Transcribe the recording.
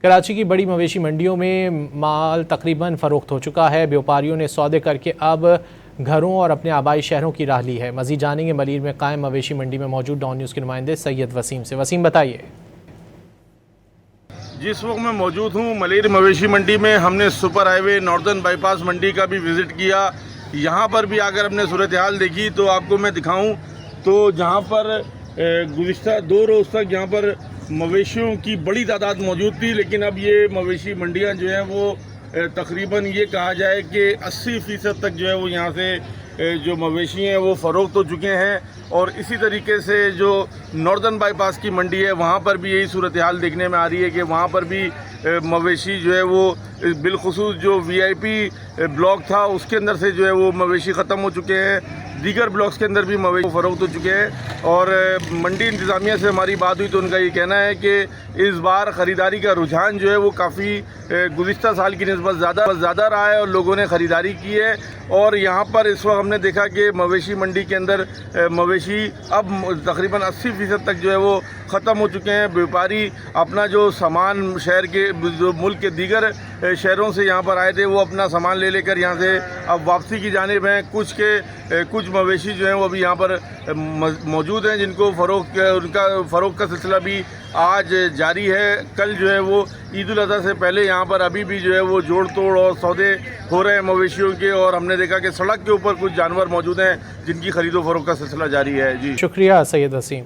کراچی کی بڑی مویشی منڈیوں میں مال تقریباً فروخت ہو چکا ہے۔ بیوپاریوں نے سودے کر کے اب گھروں اور اپنے آبائی شہروں کی راہ لی ہے۔ مزید جانیں گے ملیر میں قائم مویشی منڈی میں موجود ڈان نیوز کے نمائندے سید وسیم سے۔ وسیم بتائیے۔ جس وقت میں موجود ہوں ملیر مویشی منڈی میں، ہم نے super highway northern bypass Mandi کا بھی وزٹ کیا۔ یہاں پر بھی اگر ہم نے صورتحال دیکھی تو آپ کو میں دکھاؤں تو جہاں پر گزشتہ 2 روز تک یہاں پر مویشیوں کی بڑی تعداد موجود تھی، لیکن اب یہ مویشی منڈیاں جو ہیں وہ تقریباً یہ کہا جائے کہ 80% تک جو ہے وہ یہاں سے جو مویشی ہیں وہ فروخت ہو چکے ہیں۔ اور اسی طریقے سے جو ناردرن بائی پاس کی منڈی ہے وہاں پر بھی یہی صورتحال دیکھنے میں آ رہی ہے کہ وہاں پر بھی مویشی جو ہے وہ بالخصوص جو VIP بلاک تھا اس کے اندر سے جو ہے وہ مویشی ختم ہو چکے ہیں۔ دیگر بلاکس کے اندر بھی مویشی فروخت ہو چکے ہیں۔ اور منڈی انتظامیہ سے ہماری بات ہوئی تو ان کا یہ کہنا ہے کہ اس بار خریداری کا رجحان جو ہے وہ کافی گزشتہ سال کی نسبت زیادہ رہا ہے اور لوگوں نے خریداری کی ہے۔ اور یہاں پر اس وقت ہم نے دیکھا کہ مویشی منڈی کے اندر مویشی اب تقریباً 80% تک جو ہے وہ ختم ہو چکے ہیں۔ بیوپاری اپنا جو سامان شہر کے جو ملک کے دیگر شہروں سے یہاں پر آئے تھے وہ اپنا سامان لے کر یہاں سے اب واپسی کی جانب ہیں۔ کچھ مویشی جو ہیں وہ ابھی یہاں پر موجود ہیں جن کو فروخت کا سلسلہ بھی آج جاری ہے۔ کل جو ہے وہ عید الاضحیٰ سے پہلے یہاں پر ابھی بھی جو ہے وہ جوڑ توڑ اور سودے ہو رہے ہیں مویشیوں کے، اور ہم نے دیکھا کہ سڑک کے اوپر کچھ جانور موجود ہیں جن کی خرید و فروخت کا سلسلہ جاری ہے۔ جی شکریہ سید وسیم۔